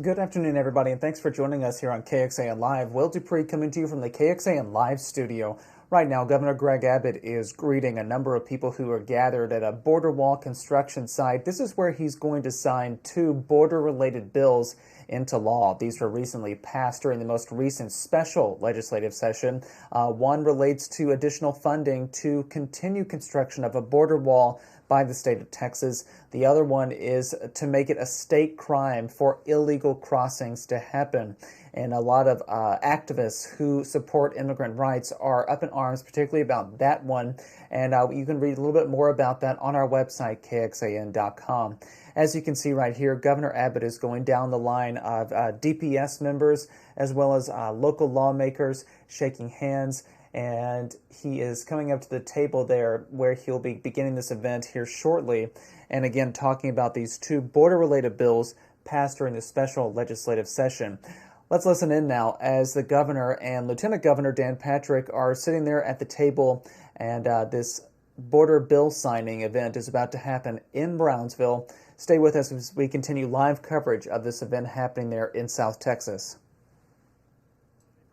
Good afternoon, everybody, and thanks for joining us here on KXAN Live. Will Dupree coming to you from the KXAN Live studio. Right now, Governor Greg Abbott is greeting a number of people who are gathered at a border wall construction site. This is where he's going to sign two border-related bills into law. These were recently passed during the most recent special legislative session. One relates to additional funding to continue construction of a border wall by the state of Texas. The other one is to make it a state crime for illegal crossings to happen. And a lot of activists who support immigrant rights are up in arms, particularly about that one. And you can read a little bit more about that on our website, kxan.com. As you can see right here, Governor Abbott is going down the line of DPS members as well as local lawmakers, shaking hands. And he is coming up to the table there where he'll be beginning this event here shortly. And again, talking about these two border-related bills passed during the special legislative session. Let's listen in now as the governor and Lieutenant Governor Dan Patrick are sitting there at the table, and this border bill signing event is about to happen in Brownsville. Stay with us as we continue live coverage of this event happening there in South Texas.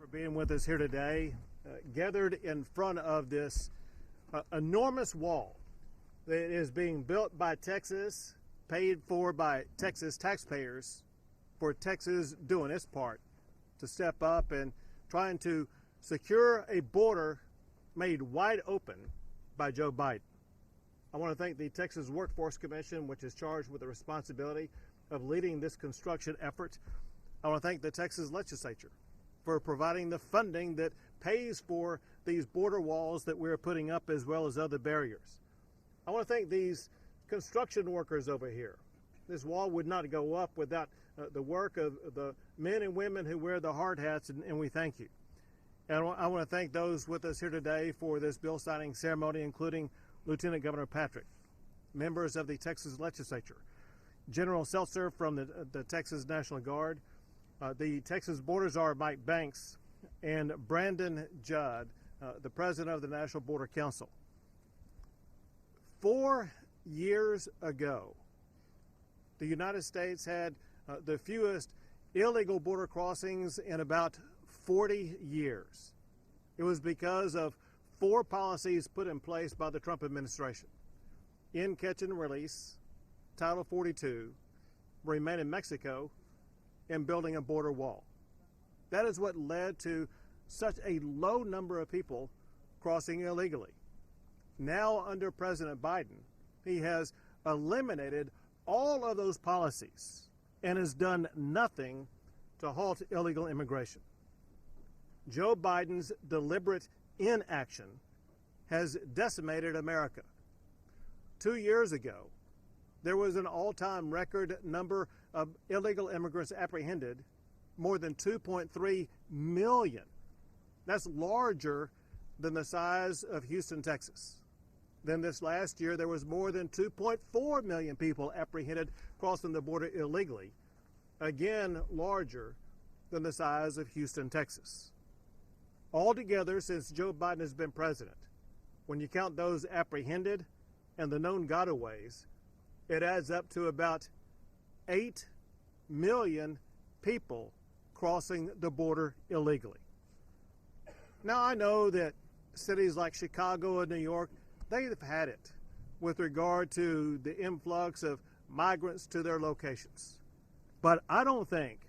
For being with us here today, gathered in front of this enormous wall that is being built by Texas, paid for by Texas taxpayers, for Texas doing its part to step up and trying to secure a border made wide open by Joe Biden. I want to thank the Texas Workforce Commission, which is charged with the responsibility of leading this construction effort. I want to thank the Texas legislature for providing the funding that pays for these border walls that we're putting up, as well as other barriers. I want to thank these construction workers over here. This wall would not go up without the work of the men and women who wear the hard hats, and we thank you. And I want to thank those with us here today for this bill signing ceremony, including Lieutenant Governor Patrick, members of the Texas legislature, General Seltzer from the Texas National Guard, the Texas Border Czar Mike Banks, and Brandon Judd, the president of the National Border Council. 4 years ago, the United States had the fewest illegal border crossings in about 40 years. It was because of 4 policies put in place by the Trump administration: in catch and release, Title 42, remain in Mexico, and building a border wall. That is what led to such a low number of people crossing illegally. Now, under President Biden, he has eliminated all of those policies and has done nothing to halt illegal immigration. Joe Biden's deliberate inaction has decimated America. 2 years ago, there was an all-time record number of illegal immigrants apprehended, more than 2.3 million. That's larger than the size of Houston, Texas. Then this last year, there was more than 2.4 million people apprehended crossing the border illegally, again larger than the size of Houston, Texas. Altogether, since Joe Biden has been president, when you count those apprehended and the known gotaways, it adds up to about 8 million people crossing the border illegally. Now, I know that cities like Chicago and New York, they've had it with regard to the influx of migrants to their locations. But I don't think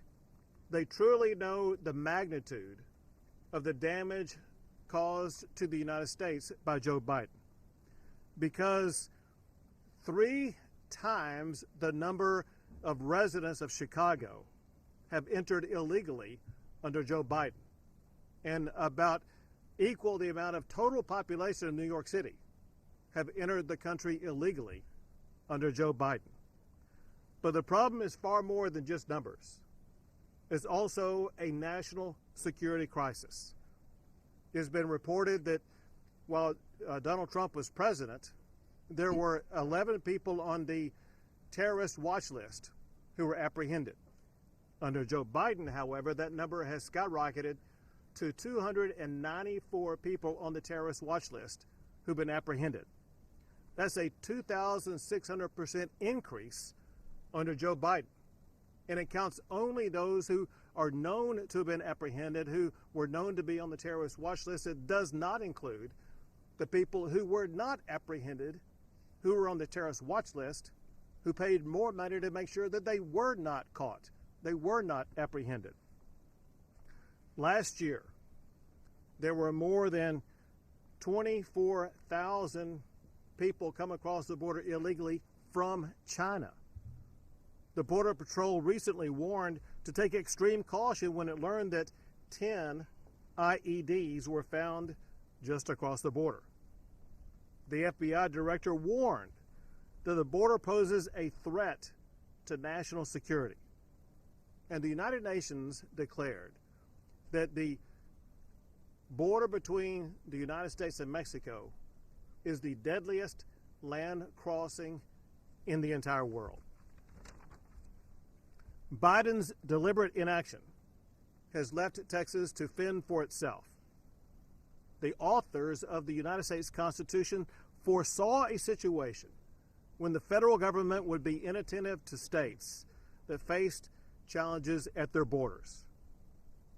they truly know the magnitude of the damage caused to the United States by Joe Biden. Because 3 times the number of residents of Chicago have entered illegally under Joe Biden, and about equal the amount of total population of New York City have entered the country illegally under Joe Biden. But the problem is far more than just numbers. It's also a national security crisis. It's been reported that while Donald Trump was president, there were 11 people on the terrorist watch list who were apprehended. Under Joe Biden, however, that number has skyrocketed to 294 people on the terrorist watch list who've been apprehended. That's a 2,600% increase under Joe Biden. and it counts only those who are known to have been apprehended, who were known to be on the terrorist watch list. It does not include the people who were not apprehended, who were on the terrorist watch list, who paid more money to make sure that they were not caught, they were not apprehended. Last year, there were more than 24,000 people come across the border illegally from China. The Border Patrol recently warned to take extreme caution when it learned that 10 IEDs were found just across the border. The FBI director warned that the border poses a threat to national security. And the United Nations declared that the border between the United States and Mexico is the deadliest land crossing in the entire world. Biden's deliberate inaction has left Texas to fend for itself. The authors of the United States Constitution foresaw a situation when the federal government would be inattentive to states that faced challenges at their borders.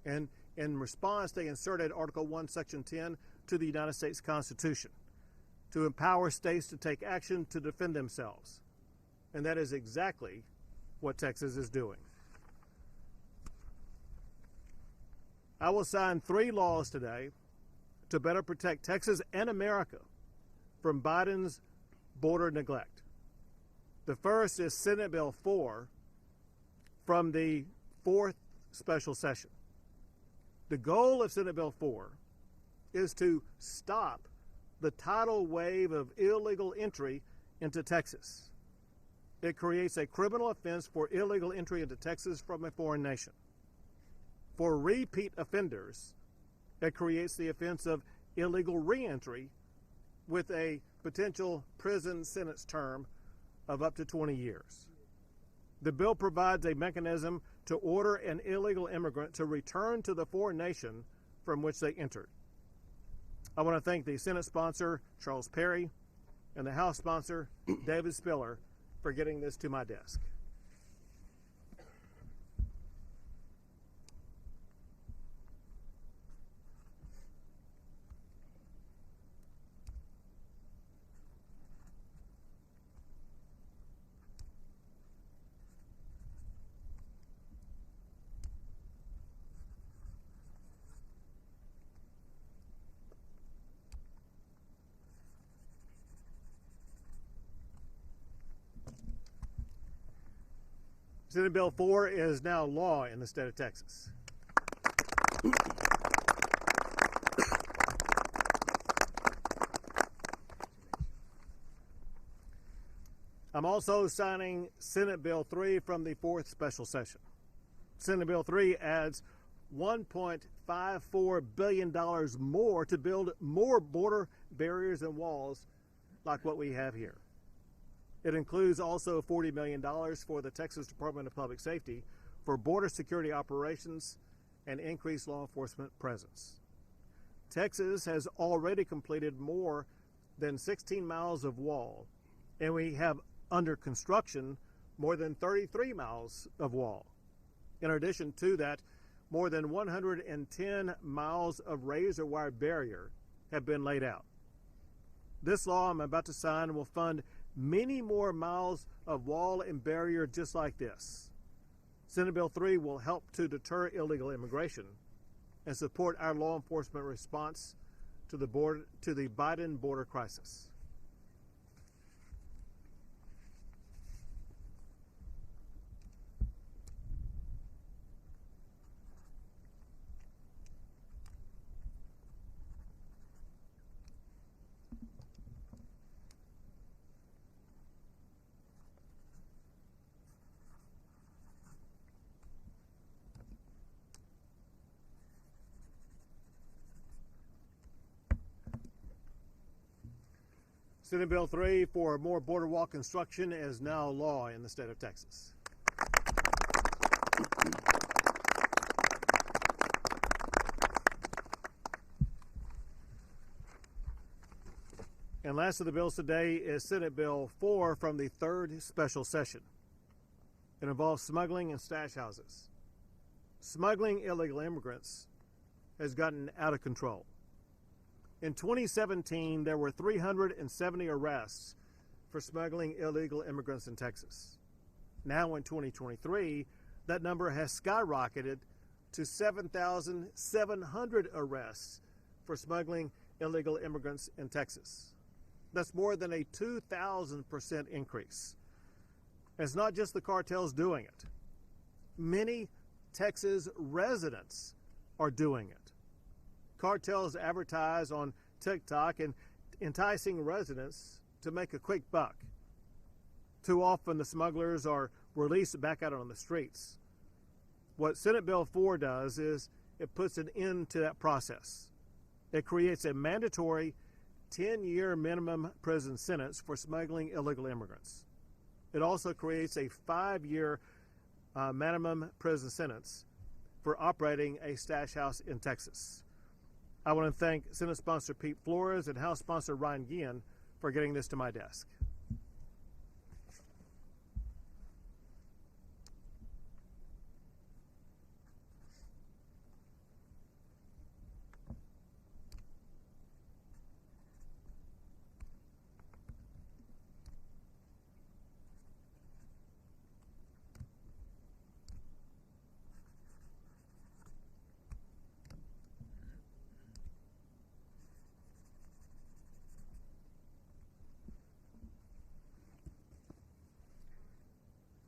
And in response, they inserted Article 1, Section 10 to the United States Constitution to empower states to take action to defend themselves. And that is exactly what Texas is doing. I will sign 3 laws today to better protect Texas and America from Biden's border neglect. The first is Senate Bill 4 from the 4th special session. The goal of Senate Bill 4 is to stop the tidal wave of illegal entry into Texas. It creates a criminal offense for illegal entry into Texas from a foreign nation. For repeat offenders, it creates the offense of illegal reentry with a potential prison sentence term of up to 20 years. The bill provides a mechanism to order an illegal immigrant to return to the foreign nation from which they entered. I want to thank the Senate sponsor, Charles Perry, and the House sponsor, David Spiller, for getting this to my desk. Senate Bill 4 is now law in the state of Texas. I'm also signing Senate Bill 3 from the 4th special session. Senate Bill 3 adds $1.54 billion more to build more border barriers and walls like what we have here. It includes also $40 million for the Texas Department of Public Safety for border security operations and increased law enforcement presence. Texas has already completed more than 16 miles of wall, and we have under construction more than 33 miles of wall. In addition to that, more than 110 miles of razor wire barrier have been laid out. This law I'm about to sign will fund many more miles of wall and barrier just like this. Senate Bill 3 will help to deter illegal immigration and support our law enforcement response to the Biden border crisis. Senate Bill 3 for more border wall construction is now law in the state of Texas. And last of the bills today is Senate Bill 4 from the 3rd special session. It involves smuggling and stash houses. Smuggling illegal immigrants has gotten out of control. In 2017, there were 370 arrests for smuggling illegal immigrants in Texas. Now in 2023, that number has skyrocketed to 7,700 arrests for smuggling illegal immigrants in Texas. That's more than a 2,000% increase. And it's not just the cartels doing it. Many Texas residents are doing it. Cartels advertise on TikTok and enticing residents to make a quick buck. Too often the smugglers are released back out on the streets. What Senate Bill 4 does is it puts an end to that process. It creates a mandatory 10-year minimum prison sentence for smuggling illegal immigrants. It also creates a 5-year minimum prison sentence for operating a stash house in Texas. I want to thank Senate Sponsor Pete Flores and House Sponsor Ryan Guillen for getting this to my desk.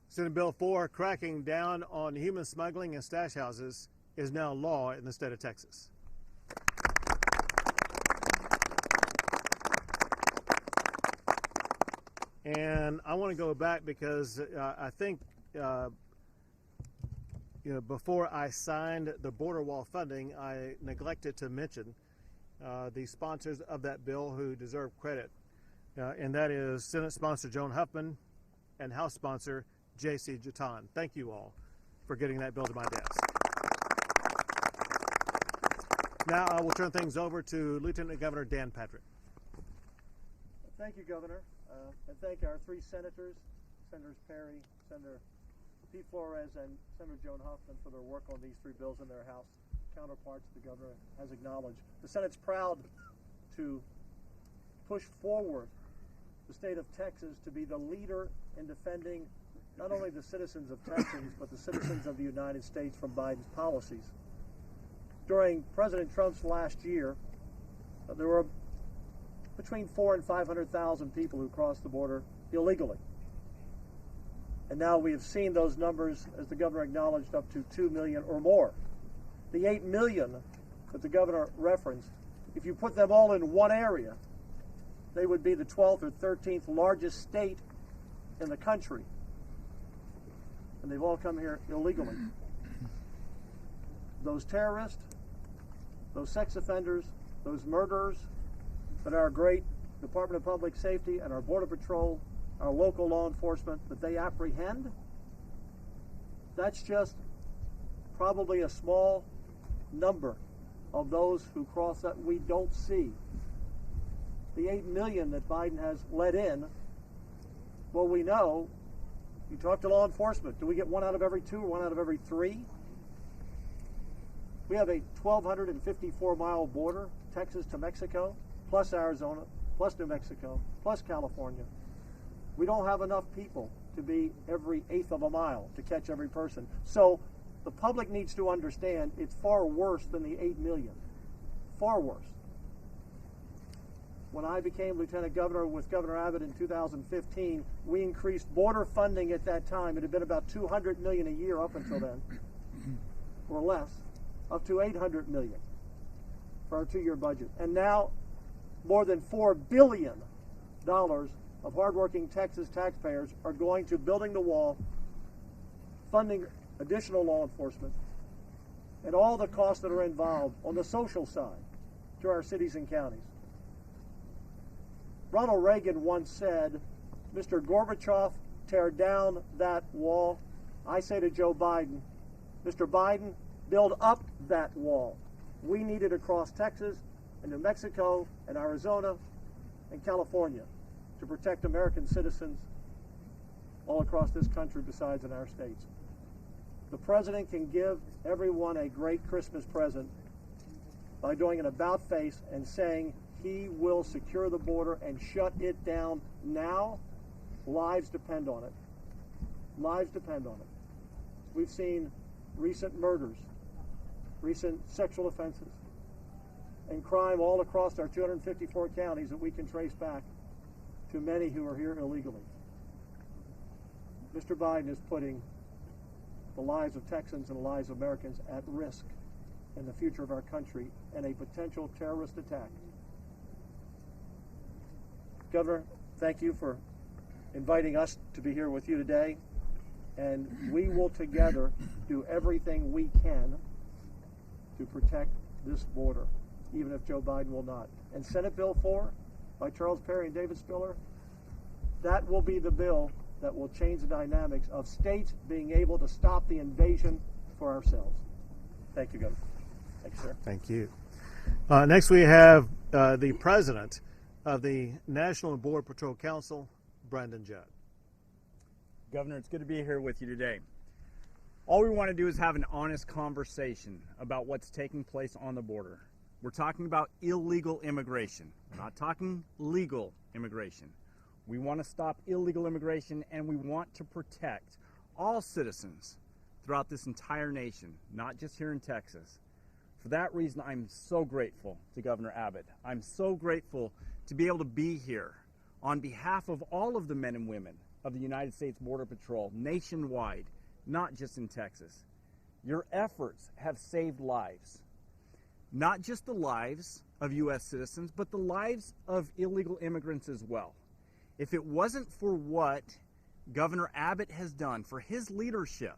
Senate Bill 4, cracking down on human smuggling and stash houses, is now law in the state of Texas. And I want to go back because I think before I signed the border wall funding, I neglected to mention the sponsors of that bill who deserve credit, and that is Senate Sponsor Joan Huffman and House Sponsor J.C. Jatan. Thank you all for getting that bill to my desk. Now I will turn things over to Lieutenant Governor Dan Patrick. Thank you, Governor, and thank our three senators, Senators Perry, Senator Pete Flores, and Senator Joan Hoffman for their work on these three bills in their House counterparts the Governor has acknowledged. The Senate's proud to push forward the state of Texas to be the leader in defending not only the citizens of Texans, but the citizens of the United States from Biden's policies. During President Trump's last year, there were between 400,000 and 500,000 people who crossed the border illegally. And now we have seen those numbers, as the governor acknowledged, up to 2 million or more. The 8 million that the governor referenced, if you put them all in one area, they would be the 12th or 13th largest state in the country. And they've all come here illegally. Those terrorists, those sex offenders, those murderers that our great Department of Public Safety and our Border Patrol, our local law enforcement, that they apprehend, that's just probably a small number of those who cross that we don't see. The 8 million that Biden has let in, well, we know, you talk to law enforcement, do we get 1 out of every 2 or 1 out of every 3? We have a 1,254-mile border, Texas to Mexico, plus Arizona, plus New Mexico, plus California. We don't have enough people to be every 1/8 of a mile to catch every person. So the public needs to understand it's far worse than the 8 million. Far worse. When I became Lieutenant Governor with Governor Abbott in 2015, we increased border funding at that time. It had been about $200 million a year up until then, or less, up to $800 million for our 2-year budget. And now, more than $4 billion of hardworking Texas taxpayers are going to building the wall, funding additional law enforcement, and all the costs that are involved on the social side to our cities and counties. Ronald Reagan once said, Mr. Gorbachev, tear down that wall. I say to Joe Biden, Mr. Biden, build up that wall. We need it across Texas and New Mexico and Arizona and California to protect American citizens all across this country besides in our states. The president can give everyone a great Christmas present by doing an about-face and saying he will secure the border and shut it down now. Lives depend on it. Lives depend on it. We've seen recent murders, recent sexual offenses, and crime all across our 254 counties that we can trace back to many who are here illegally. Mr. Biden is putting the lives of Texans and the lives of Americans at risk in the future of our country and a potential terrorist attack. Governor, thank you for inviting us to be here with you today, and we will together do everything we can to protect this border, even if Joe Biden will not. And Senate Bill 4 by Charles Perry and David Spiller, that will be the bill that will change the dynamics of states being able to stop the invasion for ourselves. Thank you, Governor. Thank you, sir. Thank you. Next we have the president of the National Border Patrol Council, Brandon Judd. Governor, it's good to be here with you today. All we want to do is have an honest conversation about what's taking place on the border. We're talking about illegal immigration. We're not talking legal immigration. We want to stop illegal immigration, and we want to protect all citizens throughout this entire nation, not just here in Texas. For that reason, I'm so grateful to Governor Abbott. I'm so grateful to be able to be here on behalf of all of the men and women of the United States Border Patrol nationwide, not just in Texas. Your efforts have saved lives. Not just the lives of U.S. citizens, but the lives of illegal immigrants as well. If it wasn't for what Governor Abbott has done, for his leadership,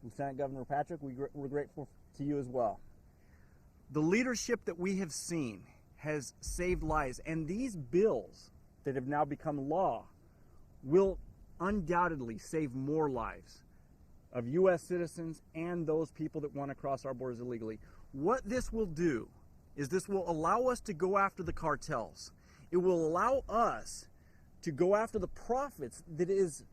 Lieutenant Governor Patrick, we're grateful to you as well. The leadership that we have seen has saved lives, and these bills that have now become law will undoubtedly save more lives of U.S. citizens and those people that want to cross our borders illegally. What this will do is this will allow us to go after the cartels. It will allow us to go after the profits that is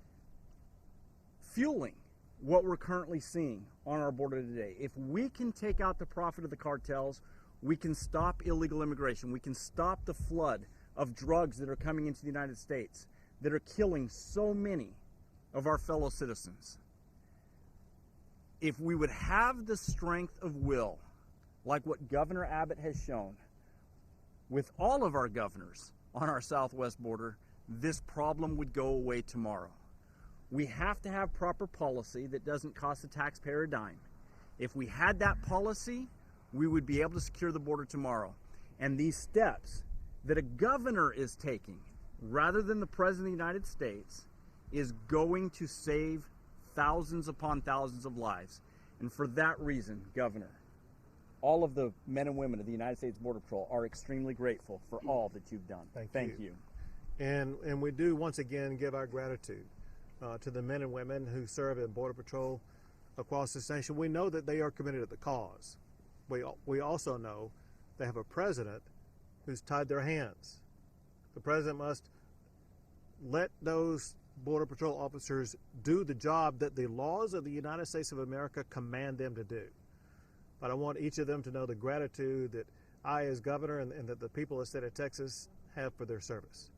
fueling what we're currently seeing on our border today. If we can take out the profit of the cartels, we can stop illegal immigration. We can stop the flood of drugs that are coming into the United States that are killing so many of our fellow citizens. If we would have the strength of will, like what Governor Abbott has shown, with all of our governors on our southwest border, this problem would go away tomorrow. We have to have proper policy that doesn't cost the taxpayer a dime. If we had that policy, we would be able to secure the border tomorrow. And these steps that a governor is taking, rather than the President of the United States, is going to save thousands upon thousands of lives. And for that reason, Governor, all of the men and women of the United States Border Patrol are extremely grateful for all that you've done. Thank you. And we do once again give our gratitude to the men and women who serve in Border Patrol across this nation. We know that they are committed to the cause. We also know they have a president who's tied their hands. The president must let those Border Patrol officers do the job that the laws of the United States of America command them to do. But I want each of them to know the gratitude that I, as governor, and that the people of the state of Texas have for their service.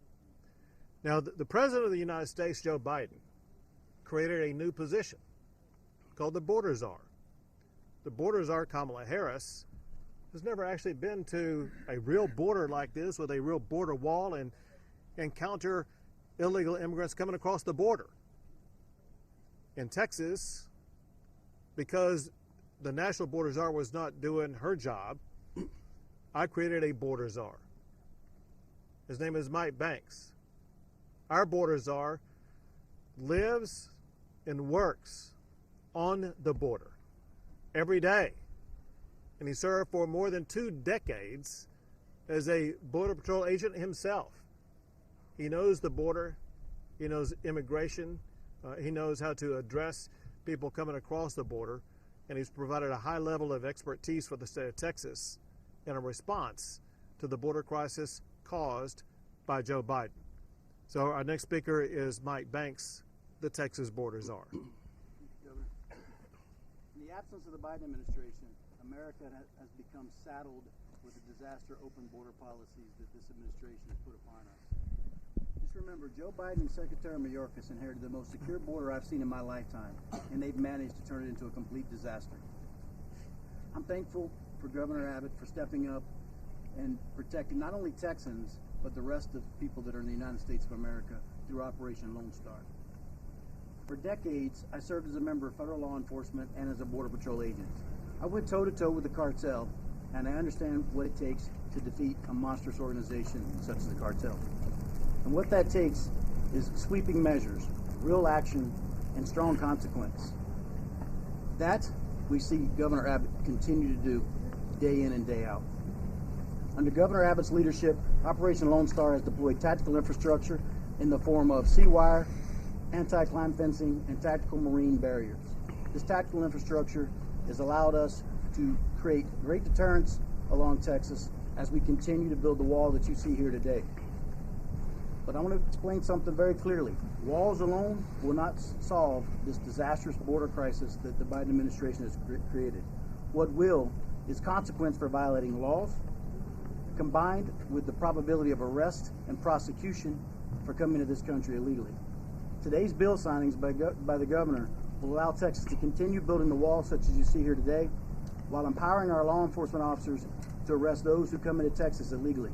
Now, the President of the United States, Joe Biden, created a new position called the Border Czar. The Border Czar, Kamala Harris, has never actually been to a real border like this with a real border wall and encounter illegal immigrants coming across the border. In Texas, because the National Border Czar was not doing her job, I created a Border Czar. His name is Mike Banks. Our Border Czar lives and works on the border every day. And he served for more than 2 decades as a Border Patrol agent himself. He knows the border, he knows immigration, he knows how to address people coming across the border, and he's provided a high level of expertise for the state of Texas in a response to the border crisis caused by Joe Biden. So our next speaker is Mike Banks, the Texas border czar. Governor. In the absence of the Biden administration, America has become saddled with the disaster open border policies that this administration has put upon us. Just remember, Joe Biden and Secretary Mayorkas inherited the most secure border I've seen in my lifetime, and they've managed to turn it into a complete disaster. I'm thankful for Governor Abbott for stepping up and protecting not only Texans, but the rest of people that are in the United States of America through Operation Lone Star. For decades, I served as a member of federal law enforcement and as a Border Patrol agent. I went toe-to-toe with the cartel, and I understand what it takes to defeat a monstrous organization such as the cartel. And what that takes is sweeping measures, real action, and strong consequence. That we see Governor Abbott continue to do day in and day out. Under Governor Abbott's leadership, Operation Lone Star has deployed tactical infrastructure in the form of sea wire, anti-climb fencing, and tactical marine barriers. This tactical infrastructure has allowed us to create great deterrence along Texas as we continue to build the wall that you see here today. But I want to explain something very clearly. Walls alone will not solve this disastrous border crisis that the Biden administration has created. What will is consequence for violating laws, combined with the probability of arrest and prosecution for coming to this country illegally. Today's bill signings by the governor will allow Texas to continue building the wall such as you see here today, while empowering our law enforcement officers to arrest those who come into Texas illegally.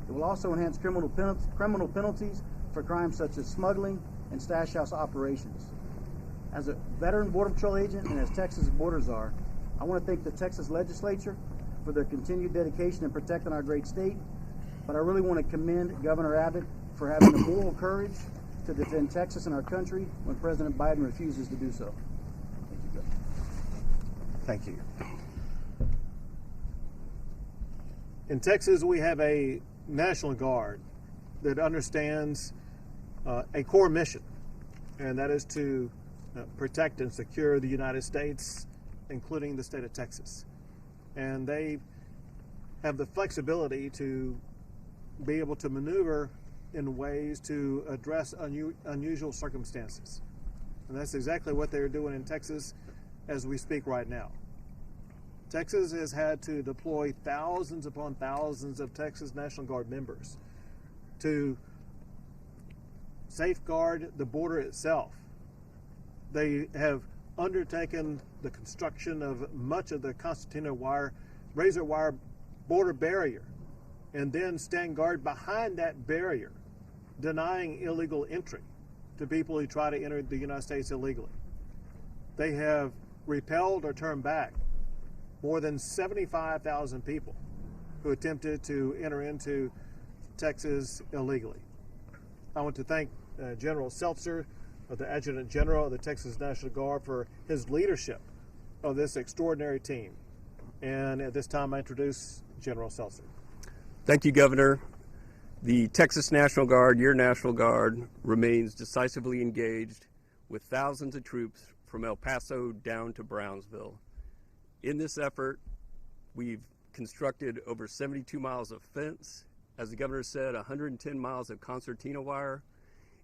It will also enhance criminal penalties for crimes such as smuggling and stash house operations. As a veteran Border Patrol agent and as Texas border czar, I want to thank the Texas legislature for their continued dedication in protecting our great state, but I really want to commend Governor Abbott for having the moral courage to defend Texas and our country when President Biden refuses to do so. Thank you, Governor. Thank you. In Texas, we have a National Guard that understands a core mission, and that is to protect and secure the United States, including the state of Texas. And they have the flexibility to be able to maneuver in ways to address unusual circumstances. And that's exactly what they're doing in Texas as we speak right now. Texas has had to deploy thousands upon thousands of Texas National Guard members to safeguard the border itself. They have undertaken the construction of much of the concertina wire, razor wire border barrier, and then stand guard behind that barrier, denying illegal entry to people who try to enter the United States illegally. They have repelled or turned back more than 75,000 people who attempted to enter into Texas illegally. I want to thank General Seltzer, the Adjutant General of the Texas National Guard, for his leadership of this extraordinary team. And at this time, I introduce General Seltzer. Thank you, Governor. The Texas National Guard, your National Guard, remains decisively engaged with thousands of troops from El Paso down to Brownsville. In this effort, we've constructed over 72 miles of fence, as the governor said, 110 miles of concertina wire,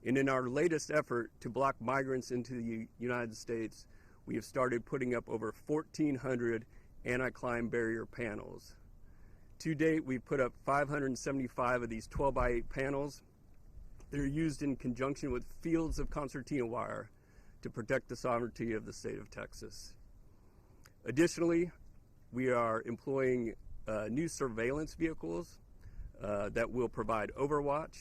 and in our latest effort to block migrants into the United States, we have started putting up over 1,400 anti-climb barrier panels. To date, we've put up 575 of these 12x8 panels. They're used in conjunction with fields of concertina wire to protect the sovereignty of the state of Texas. Additionally, we are employing new surveillance vehicles that will provide overwatch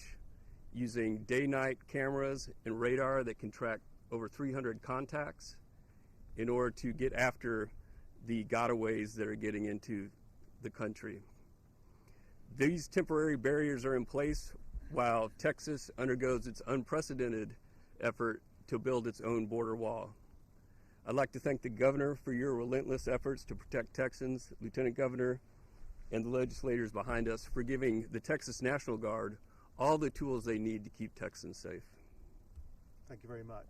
using day-night cameras and radar that can track over 300 contacts in order to get after the gotaways that are getting into the country. These temporary barriers are in place while Texas undergoes its unprecedented effort to build its own border wall. I'd like to thank the governor for your relentless efforts to protect Texans, Lieutenant Governor, and the legislators behind us for giving the Texas National Guard all the tools they need to keep Texans safe. Thank you very much.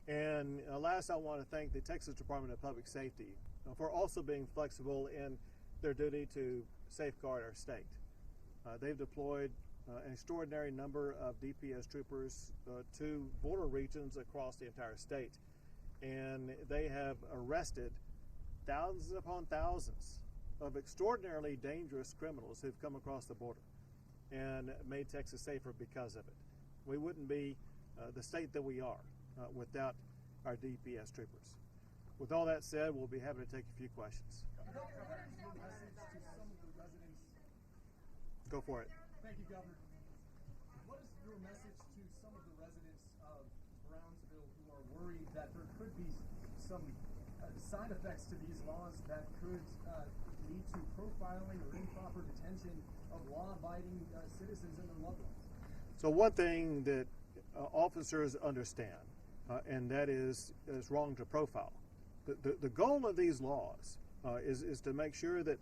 And last, I want to thank the Texas Department of Public Safety for also being flexible in their duty to safeguard our state. They've deployed an extraordinary number of DPS troopers to border regions across the entire state. And they have arrested thousands upon thousands of extraordinarily dangerous criminals who've come across the border and made Texas safer because of it. We wouldn't be the state that we are without our DPS troopers. With all that said, we'll be happy to take a few questions. Go for it. Thank you, Governor. What is your message to some of the residents of Brownsville who are worried that there could be some side effects to these laws that could lead to profiling or improper detention of law-abiding citizens and their loved ones? So one thing that officers understand, and that is wrong to profile. The goal of these laws is to make sure that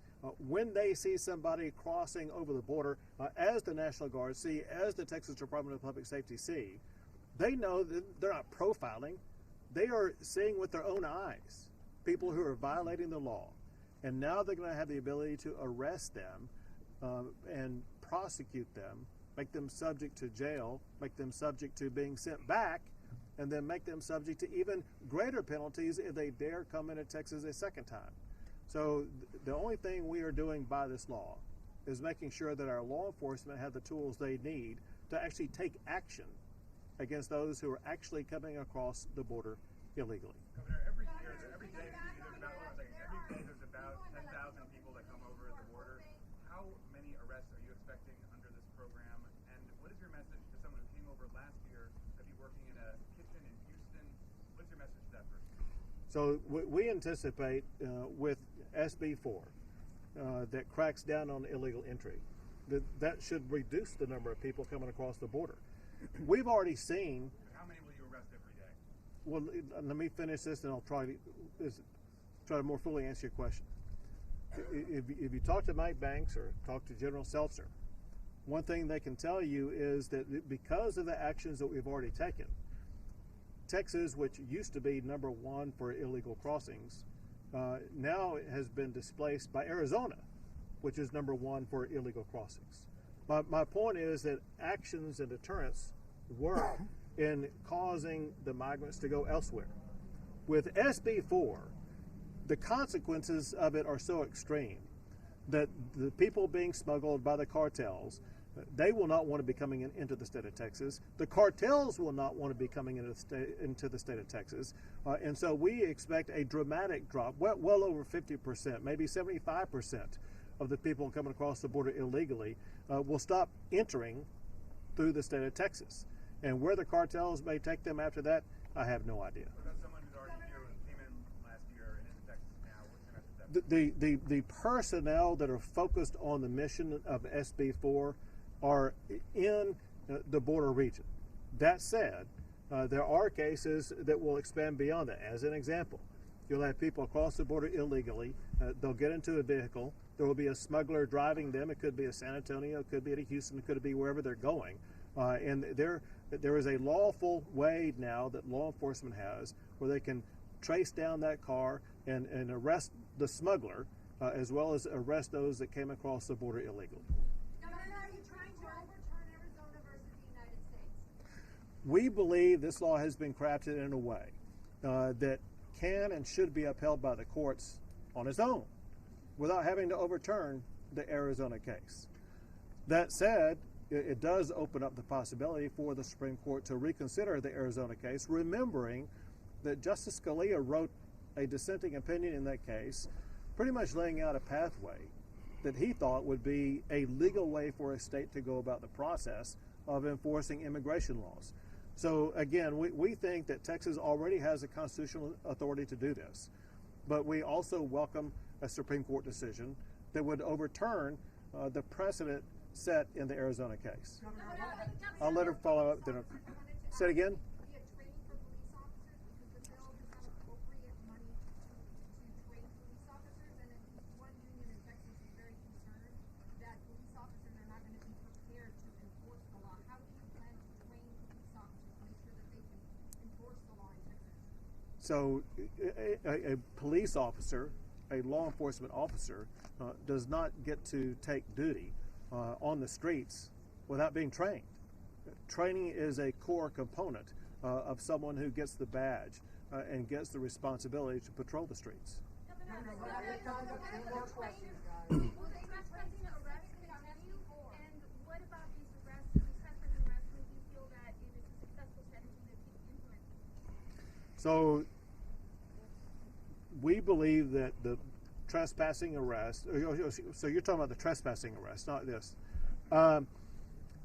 when they see somebody crossing over the border, as the National Guard see, as the Texas Department of Public Safety see, they know that they're not profiling. They are seeing with their own eyes people who are violating the law. And now they're going to have the ability to arrest them and prosecute them, make them subject to jail, make them subject to being sent back, and then make them subject to even greater penalties if they dare come into Texas a second time. So the only thing we are doing by this law is making sure that our law enforcement have the tools they need to actually take action against those who are actually coming across the border illegally. Governor, every day there's about 10,000 people that come over the border. How many arrests are you expecting under this program? And what is your message to someone who came over last year to be working in a kitchen in Houston? What's your message to that person? So we anticipate with SB 4 that cracks down on illegal entry, that should reduce the number of people coming across the border. We've already seen. How many will you arrest every day? Well, let me finish this, and I'll try to more fully answer your question. If you talk to Mike Banks or talk to General Seltzer, one thing they can tell you is that because of the actions that we've already taken, Texas, which used to be number one for illegal crossings, now has been displaced by Arizona, which is number one for illegal crossings. My point is that actions and deterrence work in causing the migrants to go elsewhere. With SB 4, the consequences of it are so extreme that the people being smuggled by the cartels, they will not want to be coming into the state of Texas. The cartels will not want to be coming into the state of Texas. And so we expect a dramatic drop, well over 50%, maybe 75% of the people coming across the border illegally will stop entering through the state of Texas. And where the cartels may take them after that, I have no idea. Someone who's already here came in last year and is in Texas now, what's your message to them? The personnel that are focused on the mission of SB 4 are in the border region. That said, there are cases that will expand beyond that. As an example, you'll have people across the border illegally. They'll get into a vehicle. There will be a smuggler driving them. It could be a San Antonio, it could be at Houston, it could be wherever they're going. And there is a lawful way now that law enforcement has where they can trace down that car and arrest the smuggler as well as arrest those that came across the border illegally. Are you trying to overturn Arizona versus the United States? We believe this law has been crafted in a way that can and should be upheld by the courts on its own without having to overturn the Arizona case. That said, it does open up the possibility for the Supreme Court to reconsider the Arizona case, remembering that Justice Scalia wrote a dissenting opinion in that case, pretty much laying out a pathway that he thought would be a legal way for a state to go about the process of enforcing immigration laws. So again, we think that Texas already has the constitutional authority to do this, but we also welcome a Supreme Court decision that would overturn the precedent set in the Arizona case. I'll let her follow up. Say it again. So a police officer, a law enforcement officer, does not get to take duty on the streets without being trained. Training is a core component of someone who gets the badge and gets the responsibility to patrol the streets. So we believe that the trespassing arrest, so you're talking about the trespassing arrest, not this.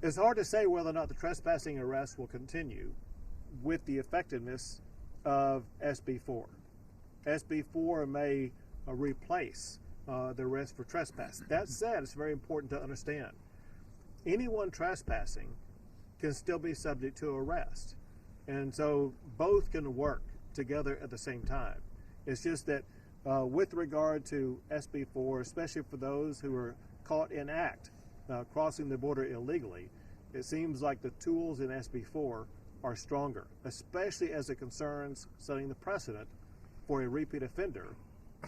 It's hard to say whether or not the trespassing arrest will continue with the effectiveness of SB4. SB4 may replace the arrest for trespass. That said, it's very important to understand anyone trespassing can still be subject to arrest. And so both can work together at the same time. It's just that with regard to SB4, especially for those who are caught in act crossing the border illegally, it seems like the tools in SB4 are stronger, especially as it concerns setting the precedent for a repeat offender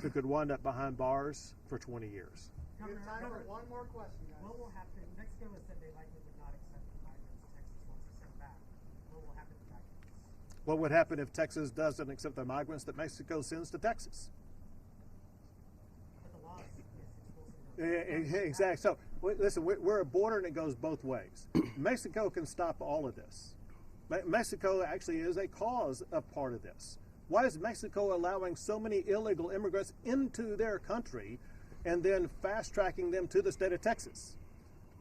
who could wind up behind bars for 20 years. Governor, one more question, guys. What will happen? Mexico has said they likely would not accept the migrants Texas wants to send back. What will happen to that case? What would happen if Texas doesn't accept the migrants that Mexico sends to Texas? But the law is Exactly. So, listen, we're a border and it goes both ways. Mexico can stop all of this. Mexico actually is a cause of part of this. Why is Mexico allowing so many illegal immigrants into their country and then fast-tracking them to the state of Texas?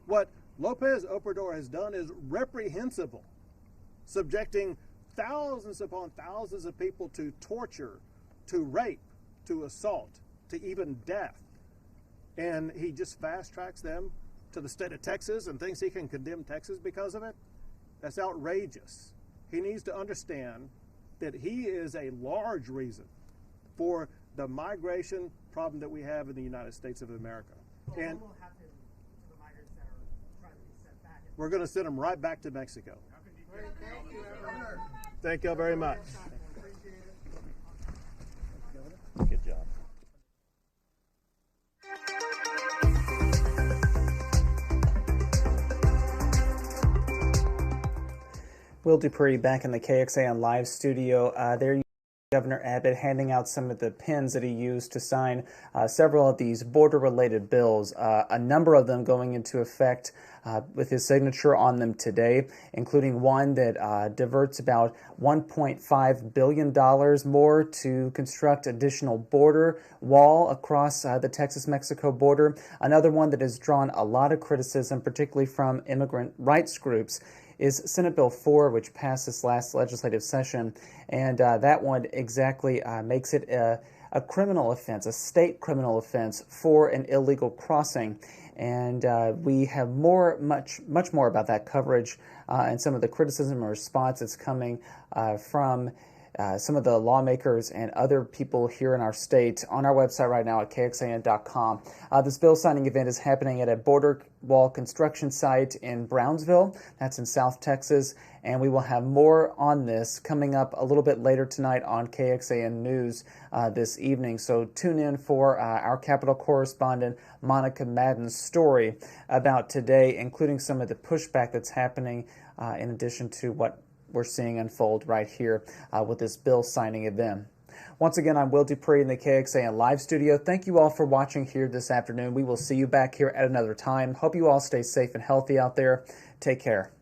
What Lopez Obrador has done is reprehensible, subjecting thousands upon thousands of people to torture, to rape, to assault, to even death. And he just fast-tracks them to the state of Texas and thinks he can condemn Texas because of it? That's outrageous. He needs to understand that he is a large reason for the migration problem that we have in the United States of America. Well, and what will happen to the migrants that are trying to be sent back? we're going to send them right back to Mexico. Thank you, Governor. Thank you very much. Appreciate it. Good job. Will Dupree back in the KXAN live studio. There you Governor Abbott handing out some of the pens that he used to sign several of these border-related bills, a number of them going into effect with his signature on them today, including one that diverts about $1.5 billion more to construct additional border wall across the Texas-Mexico border. Another one that has drawn a lot of criticism, particularly from immigrant rights groups, is Senate Bill 4, which passed this last legislative session, and that one exactly makes it a criminal offense, a state criminal offense for an illegal crossing. And we have much more about that coverage and some of the criticism and response that's coming from some of the lawmakers and other people here in our state on our website right now at kxan.com. This bill signing event is happening at a border wall construction site in Brownsville. That's in South Texas. And we will have more on this coming up a little bit later tonight on KXAN News this evening. So tune in for our Capitol correspondent Monica Madden's story about today, including some of the pushback that's happening in addition to what we're seeing unfold right here with this bill signing event. Once again, I'm Will Dupree in the KXAN live studio. Thank you all for watching here this afternoon. We will see you back here at another time. Hope you all stay safe and healthy out there. Take care.